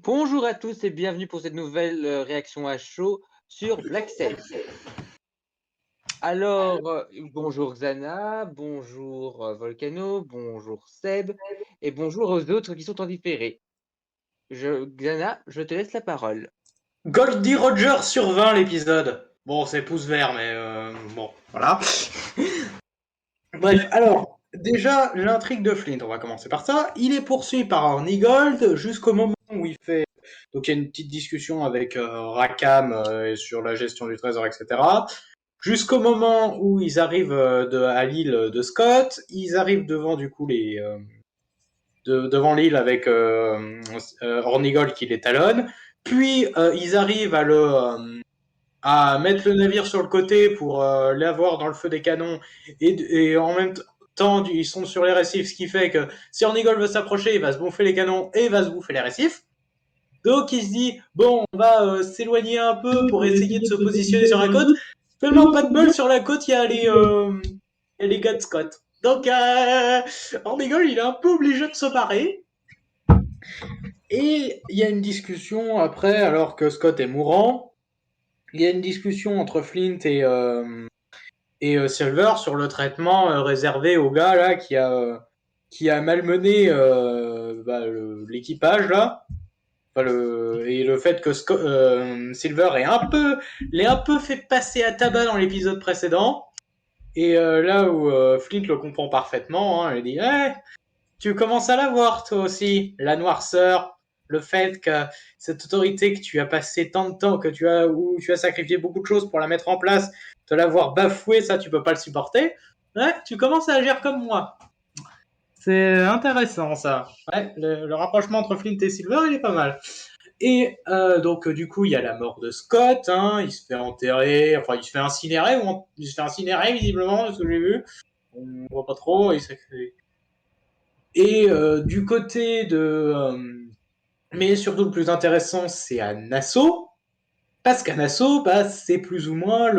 Bonjour à tous et bienvenue pour cette nouvelle réaction à chaud sur Black Sails. Alors, bonjour Xana, bonjour Volcano, bonjour Seb et bonjour aux autres qui sont en différé. Xana, je te laisse la parole. Goldie Roger sur 20 l'épisode. Bon, c'est pouce vert, mais bon, voilà. Bref, alors, déjà, l'intrigue de Flint, on va commencer par ça. Il est poursuivi par Arnie Gold jusqu'au moment où il fait... Donc il y a une petite discussion avec Rackham sur la gestion du trésor, etc. Jusqu'au moment où ils arrivent à l'île de Scott. Ils arrivent devant, du coup, devant l'île avec Hornigold qui les talonne. Puis ils arrivent à mettre le navire sur le côté pour l'avoir dans le feu des canons et en même temps ils sont sur les récifs, ce qui fait que si Hornigold veut s'approcher, il va se bouffer les canons et il va se bouffer les récifs. Donc il se dit bon, on va s'éloigner un peu pour essayer de se positionner sur la côte. Tellement pas de bol, sur la côte il y a les gars de Scott. Donc Hornigold il est un peu obligé de se barrer. Et il y a une discussion après, alors que Scott est mourant. Il y a une discussion entre Flint et Silver sur le traitement réservé au gars là qui a malmené l'équipage là. Et le fait que Silver l'ait un peu fait passer à tabac dans l'épisode précédent. Et là où Flint le comprend parfaitement, hein, il dit hey, tu commences à la voir toi aussi, la noirceur, le fait que cette autorité que tu as passé tant de temps, où tu as sacrifié beaucoup de choses pour la mettre en place, te l'avoir bafoué, ça tu peux pas le supporter. Ouais, tu commences à agir comme moi. C'est intéressant ça. Ouais, le rapprochement entre Flint et Silver, il est pas mal. Et donc du coup, il y a la mort de Scott, hein, il se fait enterrer, enfin il se fait incinérer, il se fait incinérer visiblement, de ce que j'ai vu. On voit pas trop, et du côté mais surtout le plus intéressant, c'est à Nassau, parce qu'à Nassau, bah, c'est plus ou moins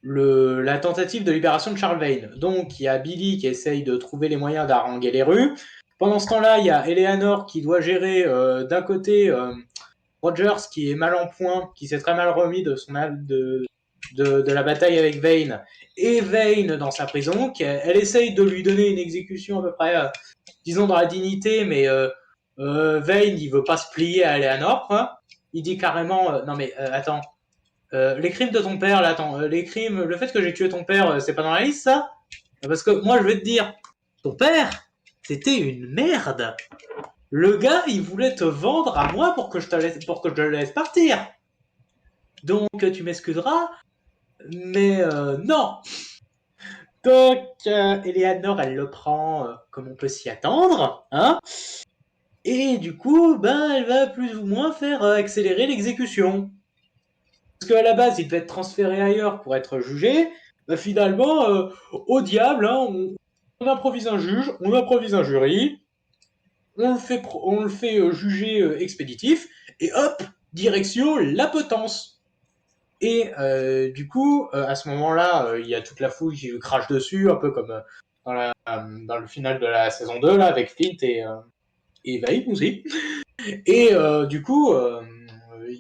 la tentative de libération de Charles Vane. Donc il y a Billy qui essaye de trouver les moyens d'haranguer les rues. Pendant ce temps-là, il y a Eleanor qui doit gérer d'un côté Rogers qui est mal en point, qui s'est très mal remis de la bataille avec Vane, et Vane dans sa prison, elle essaye de lui donner une exécution à peu près, disons dans la dignité, mais Vane il veut pas se plier à Eleanor, quoi. Il dit carrément non mais attends, les crimes de ton père, là, attends, le fait que j'ai tué ton père, c'est pas dans la liste, ça? Parce que moi, je vais te dire, ton père, c'était une merde. Le gars, il voulait te vendre à moi pour que je te le laisse partir. Donc, tu m'excuseras, mais non. Donc, Eleanor, elle le prend comme on peut s'y attendre, hein. Et du coup, ben, elle va plus ou moins faire accélérer l'exécution. Parce qu'à la base, il devait être transféré ailleurs pour être jugé. Bah, finalement, au diable, hein, on improvise un juge, on improvise un jury, on le fait juger expéditif, et hop, direction la potence. Et du coup, à ce moment-là, il y a toute la foule qui lui crache dessus, un peu comme dans le final de la saison 2, là, avec Flint et Vane aussi. Et du coup,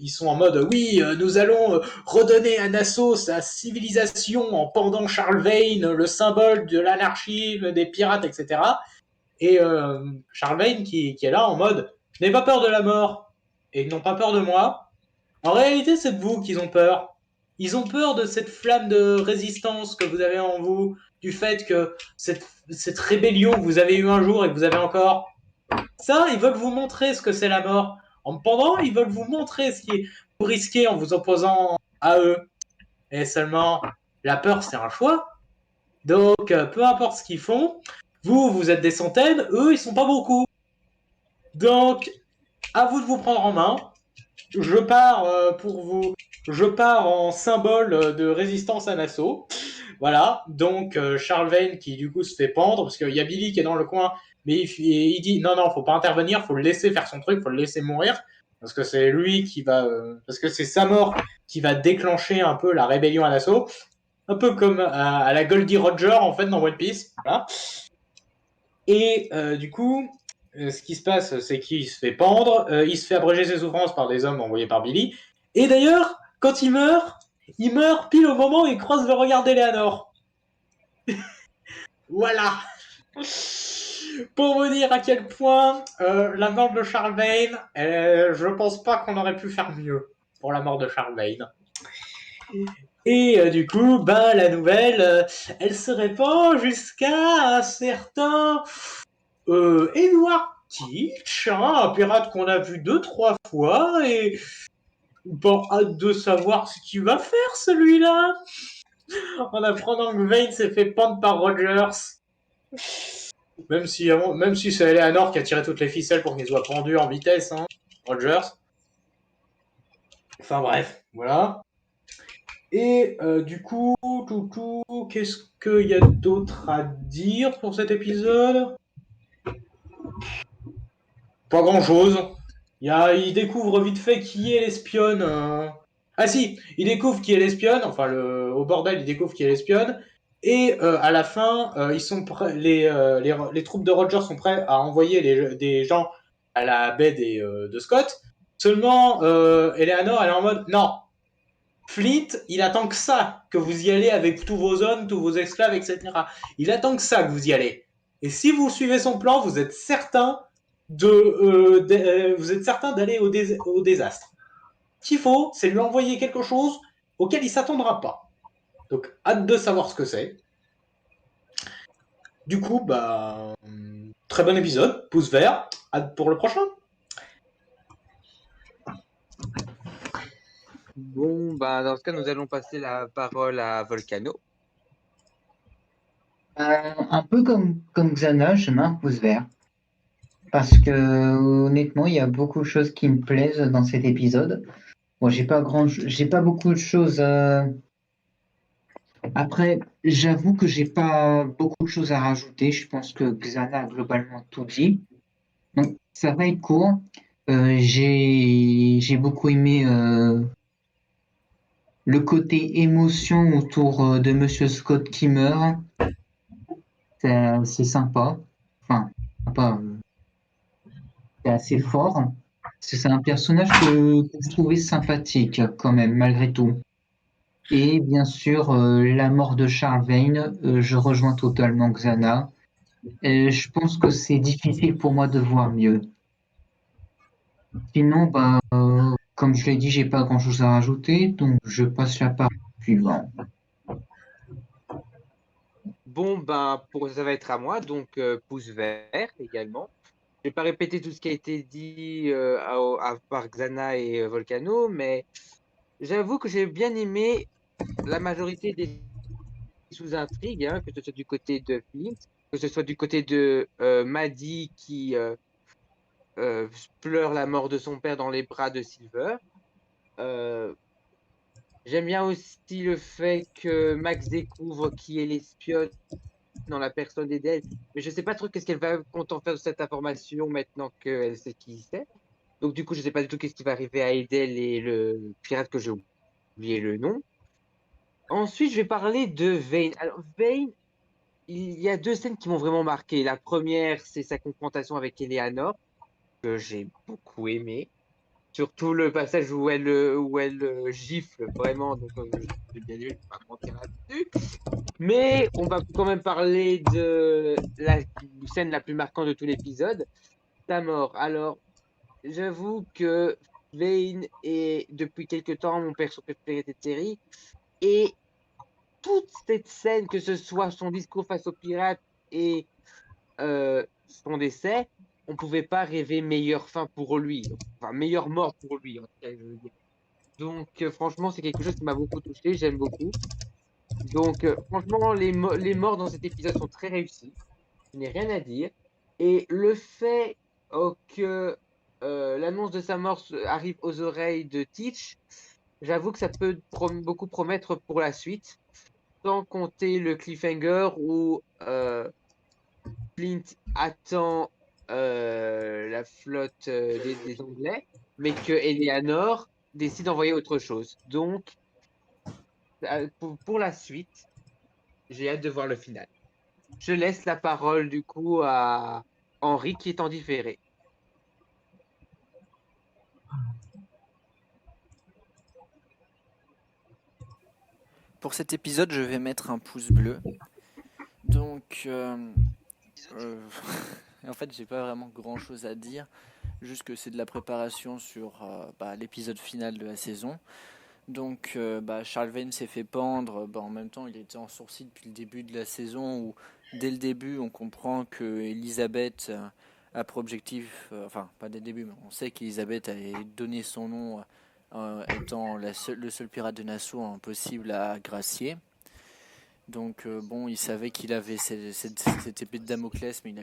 ils sont en mode oui, nous allons redonner à Nassau sa civilisation en pendant Charles Vane, le symbole de l'anarchie, des pirates, etc. Et Charles Vane qui est là en mode je n'ai pas peur de la mort et ils n'ont pas peur de moi. En réalité, c'est de vous qu'ils ont peur. Ils ont peur de cette flamme de résistance que vous avez en vous, du fait que cette rébellion que vous avez eue un jour et que vous avez encore, ça, ils veulent vous montrer ce que c'est la mort. En pendant, ils veulent vous montrer ce qui vous risquez en vous opposant à eux. Et seulement, la peur, c'est un choix. Donc, peu importe ce qu'ils font, vous êtes des centaines, eux, ils sont pas beaucoup. Donc, à vous de vous prendre en main. Je pars pour vous. Je pars en symbole de résistance à Nassau. Voilà, donc Charles Vane qui du coup se fait pendre, parce qu'il y a Billy qui est dans le coin, mais il dit non, non, faut pas intervenir, faut le laisser faire son truc, faut le laisser mourir, parce que c'est lui qui va... parce que c'est sa mort qui va déclencher un peu la rébellion à Nassau, un peu comme à la Goldie Roger en fait dans One Piece. Voilà. Et du coup, ce qui se passe, c'est qu'il se fait pendre, il se fait abréger ses souffrances par des hommes envoyés par Billy. Et d'ailleurs, quand il meurt pile au moment où il croise le regard d'Eleanor. Voilà. Pour vous dire à quel point la mort de Charles Vane, je pense pas qu'on aurait pu faire mieux pour la mort de Charles Vane. Et du coup, ben, la nouvelle, elle se répand jusqu'à un certain Edward Teach, hein, un pirate qu'on a vu 2-3 fois, et bon, hâte de savoir ce qu'il va faire celui-là, en apprenant que Vane s'est fait pendre par Rogers. Même si c'est Eleanor qui a tiré toutes les ficelles pour qu'il soit pendu en vitesse, hein, Rogers. Enfin bref, voilà. Et du coup, qu'est-ce qu'il y a d'autre à dire pour cet épisode? Pas grand-chose. Il découvre vite fait qui est l'espionne. Ah si, il découvre qui est l'espionne. Enfin, au bordel, il découvre qui est l'espionne. Et à la fin, ils sont prêts, les troupes de Roger sont prêts à envoyer des gens à la baie de Scott. Seulement, Eleanor, elle est en mode non. Flint, il attend que ça, que vous y allez avec tous vos hommes, tous vos esclaves, etc. Il attend que ça, que vous y allez. Et si vous suivez son plan, vous êtes certain vous êtes certain d'aller au désastre. Ce qu'il faut, c'est lui envoyer quelque chose auquel il s'attendra pas. Donc, hâte de savoir ce que c'est. Du coup, bah, très bon épisode, pouce vert, hâte pour le prochain. Bon, bah, dans ce cas, nous allons passer la parole à Volcano. Un peu comme Xana, je mets un pouce vert. Parce que honnêtement, il y a beaucoup de choses qui me plaisent dans cet épisode. Bon, j'ai pas beaucoup de choses. Après, j'avoue que j'ai pas beaucoup de choses à rajouter. Je pense que Xana a globalement tout dit. Donc, ça va être court. J'ai beaucoup aimé le côté émotion autour de Monsieur Scott qui meurt. C'est sympa. Enfin, sympa. C'est assez fort. C'est un personnage que je trouvais sympathique quand même, malgré tout. Et bien sûr, la mort de Charles Vane, je rejoins totalement Xana. Et je pense que c'est difficile pour moi de voir mieux. Sinon, bah, comme je l'ai dit, j'ai pas grand-chose à rajouter, donc je passe la parole au suivant. Bon, ben, ça va être à moi, donc pouce vert également. Je vais pas répéter tout ce qui a été dit par Xana et Volcano, mais j'avoue que j'ai bien aimé la majorité des sous-intrigues, hein, que ce soit du côté de Flint, que ce soit du côté de Maddie qui pleure la mort de son père dans les bras de Silver. Euh, J'aime bien aussi le fait que Max découvre qui est l'espionne dans la personne d'Edel, mais je sais pas trop qu'est-ce qu'elle va compte en faire de cette information maintenant qu'elle sait qui c'est. Donc du coup, je sais pas du tout qu'est-ce qui va arriver à Edel et le pirate que j'ai oublié le nom. Ensuite, je vais parler de Vane. Alors Vane, il y a deux scènes qui m'ont vraiment marqué. La première, c'est sa confrontation avec Eleanor, que j'ai beaucoup aimé. Surtout le passage où elle gifle vraiment. Donc, j'ai bien aimé, je vais pas mentir là-dessus. Mais on va quand même parler de la scène la plus marquante de tout l'épisode, sa mort. Alors, j'avoue que Vane est depuis quelque temps mon perso préféré de cette série. Et toute cette scène, que ce soit son discours face aux pirates et son décès, on pouvait pas rêver meilleure fin pour lui, enfin meilleure mort pour lui, en tout cas, je veux dire. Donc franchement, c'est quelque chose qui m'a beaucoup touché, j'aime beaucoup. Donc franchement, les morts dans cet épisode sont très réussis, je n'ai rien à dire. Et le fait que l'annonce de sa mort arrive aux oreilles de Teach, j'avoue que ça peut beaucoup promettre pour la suite, sans compter le cliffhanger où Flint attend la flotte des Anglais, mais que Eleanor décide d'envoyer autre chose. Donc, pour la suite, j'ai hâte de voir le final. Je laisse la parole du coup à Henri qui est en différé. Pour cet épisode, je vais mettre un pouce bleu. Donc, en fait, j'ai pas vraiment grand-chose à dire. Juste que c'est de la préparation sur l'épisode final de la saison. Donc, Charles Vane s'est fait pendre. En même temps, il était en sourcil depuis le début de la saison où, dès le début, on comprend que Elisabeth a pour objectif... pas dès le début, mais on sait qu'Elisabeth avait donné son nom étant le seul pirate de Nassau impossible à gracier. Donc, il savait qu'il avait cette épée de Damoclès, mais il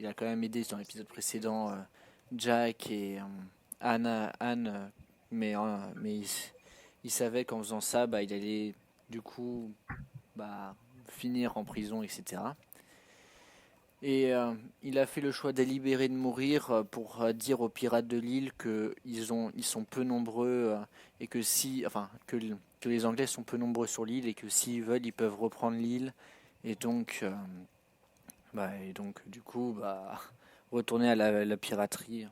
a quand même aidé dans l'épisode précédent Jack et Anne, mais il savait qu'en faisant ça, il allait du coup finir en prison, etc. Et il a fait le choix délibéré de mourir pour dire aux pirates de l'île qu'ils sont peu nombreux et que que les Anglais sont peu nombreux sur l'île et que s'ils veulent, ils peuvent reprendre l'île et donc du coup retourner à la piraterie.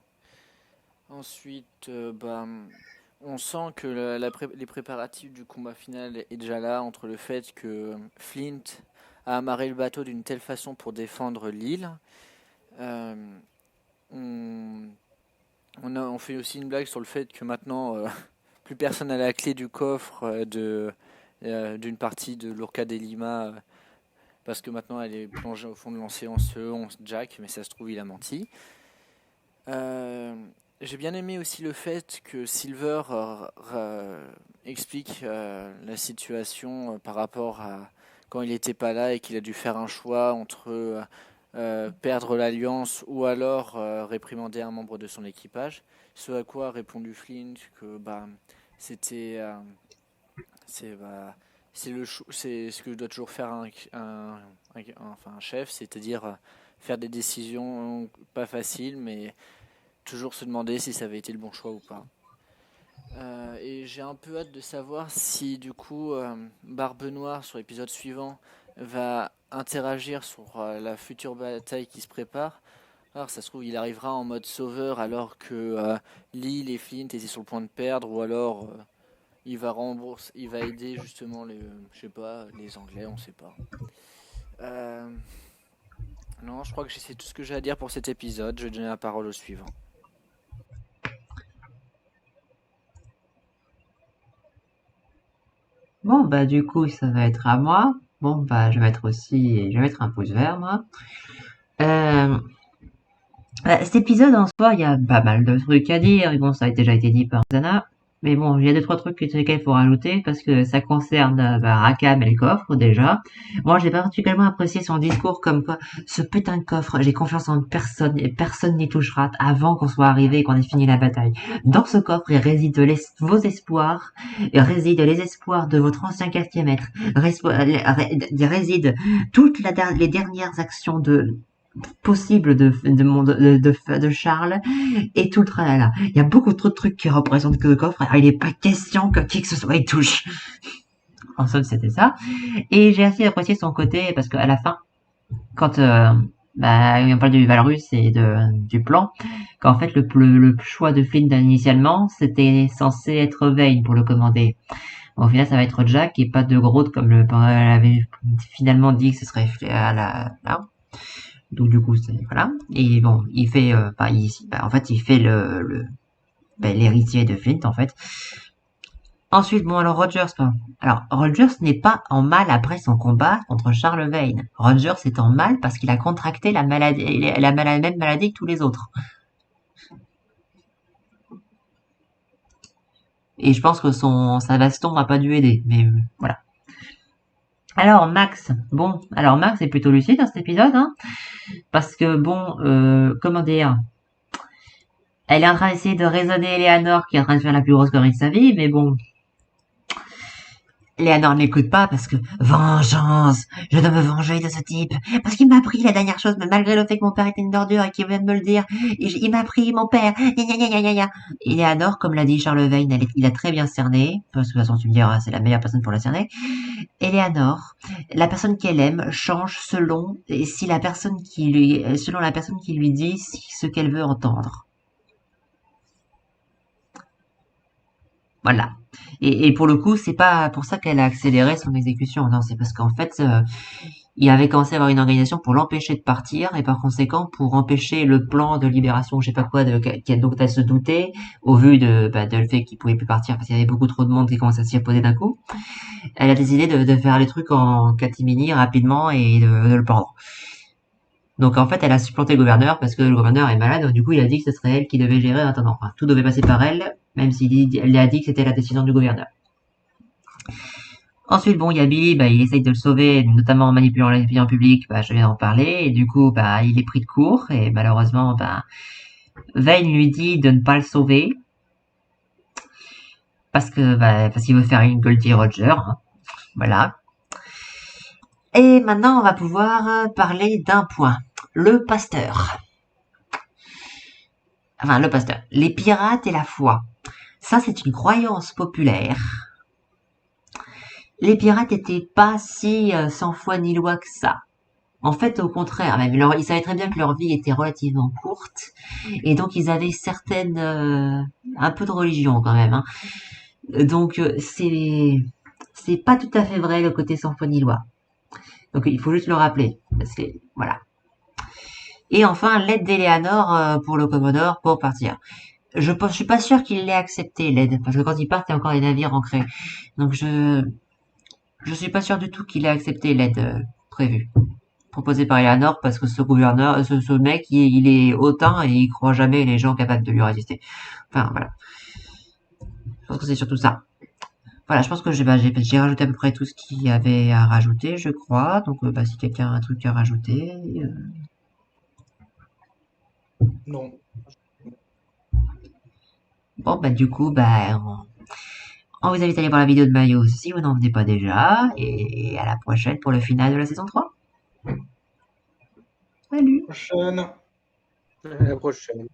Ensuite, on sent que les préparatifs du combat final est déjà là, entre le fait que Flint a amarré le bateau d'une telle façon pour défendre l'île. On fait aussi une blague sur le fait que maintenant plus personne n'a la clé du coffre d'une partie de l'Orca des Lima parce que maintenant elle est plongée au fond de l'océan selon Jack, mais ça se trouve il a menti. J'ai bien aimé aussi le fait que Silver explique la situation par rapport à quand il n'était pas là et qu'il a dû faire un choix entre perdre l'alliance ou alors réprimander un membre de son équipage. Ce à quoi a répondu Flint que c'était c'est ce que doit toujours faire un chef, c'est-à-dire faire des décisions pas faciles, mais toujours se demander si ça avait été le bon choix ou pas. Et j'ai un peu hâte de savoir si du coup Barbe Noire sur l'épisode suivant va interagir sur la future bataille qui se prépare. Alors ça se trouve il arrivera en mode sauveur alors que Lyle et Flint étaient sur le point de perdre, ou alors il va aider justement les Anglais, on sait pas. Non, je crois que c'est tout ce que j'ai à dire pour cet épisode. Je vais donner la parole au suivant. Bon, du coup, ça va être à moi. Bon, je vais mettre un pouce vert, moi. Cet épisode, en soi, il y a pas mal de trucs à dire. Et bon, ça a déjà été dit par Zana. Mais bon, il y a 2-3 trucs sur lesquels il faut rajouter, parce que ça concerne Rackham et le coffre, déjà. Moi, j'ai particulièrement apprécié son discours comme quoi, ce putain de coffre, j'ai confiance en personne, et personne n'y touchera avant qu'on soit arrivé et qu'on ait fini la bataille. Dans ce coffre, il réside vos espoirs, réside les espoirs de votre ancien quartier maître, réside toutes les dernières actions possible de Charles et tout le tralala. Il y a beaucoup trop de trucs qui représentent que le coffre. Alors, il n'est pas question que qui que ce soit y touche. En somme, c'était ça. Et j'ai assez apprécié son côté parce qu'à la fin, quand on parle du Valrus et du plan, qu'en fait le choix de Flint initialement, c'était censé être Vane pour le commander. Au final, ça va être Jack et pas de Groot comme elle avait finalement dit que ce serait là. Donc du coup, voilà. Et bon, il fait, en fait, il fait l'héritier de Flint, en fait. Ensuite, alors Rogers, alors Rogers n'est pas en mal après son combat contre Charles Vane. Rogers est en mal parce qu'il a contracté la même maladie que tous les autres. Et je pense que sa baston n'a pas dû aider, mais voilà. Alors Max est plutôt lucide dans cet épisode, hein, parce que comment dire, elle est en train d'essayer de raisonner Eleanor qui est en train de faire la plus grosse connerie de sa vie, mais bon, Léonore n'écoute pas parce que vengeance, je dois me venger de ce type parce qu'il m'a pris la dernière chose, mais malgré le fait que mon père était une ordure et qu'il vient de me le dire, il m'a pris mon père. Gna, gna, gna, gna, gna. Et Léonore, comme l'a dit Charles Vane, il a très bien cerné, parce que de toute façon tu me diras, c'est la meilleure personne pour la cerner. Léonore, la personne qu'elle aime change selon si la personne selon la personne qui lui dit ce qu'elle veut entendre. Voilà. Et pour le coup, c'est pas pour ça qu'elle a accéléré son exécution. Non, c'est parce qu'en fait, il avait commencé à avoir une organisation pour l'empêcher de partir, et par conséquent, pour empêcher le plan de libération, je sais pas quoi, dont elle se doutait, au vu de le fait qu'il pouvait plus partir parce qu'il y avait beaucoup trop de monde qui commençait à s'y opposer d'un coup. Elle a décidé de faire les trucs en catimini rapidement et de le prendre. Donc en fait, elle a supplanté le gouverneur parce que le gouverneur est malade, donc du coup il a dit que ce serait elle qui devait gérer en attendant. Enfin, tout devait passer par elle, même elle a dit que c'était la décision du gouverneur. Ensuite, bon, il y a Billy, il essaye de le sauver, notamment en manipulant les filles en public, je viens d'en parler, et du coup, il est pris de court, et malheureusement, Vane lui dit de ne pas le sauver, parce qu'il veut faire une Goldie Roger, hein. Voilà. Et maintenant, on va pouvoir parler d'un point. Le pasteur. Enfin, le pasteur. Les pirates et la foi. Ça, c'est une croyance populaire. Les pirates n'étaient pas si sans foi ni loi que ça. En fait, au contraire, même, ils savaient très bien que leur vie était relativement courte, et donc ils avaient un peu de religion quand même, hein. Donc c'est pas tout à fait vrai le côté sans foi ni loi. Donc il faut juste le rappeler, parce que voilà. Et enfin, l'aide d'Eleanor pour le Commodore pour partir. Je suis pas sûr qu'il l'ait accepté, l'aide, parce que quand ils partent, il y a encore des navires ancrés. Donc je suis pas sûr du tout qu'il ait accepté l'aide prévue, proposée par Eleanor, parce que ce gouverneur, ce mec, il est hautain et il croit jamais les gens capables de lui résister. Enfin, voilà. Je pense que c'est surtout ça. Voilà, je pense que j'ai rajouté à peu près tout ce qu'il y avait à rajouter, je crois. Donc, si quelqu'un a un truc à rajouter. Non. Bon, du coup, on vous invite à aller voir la vidéo de Mayo si vous n'en venez pas déjà. Et à la prochaine pour le final de la saison 3. Salut! Prochaine. À la prochaine.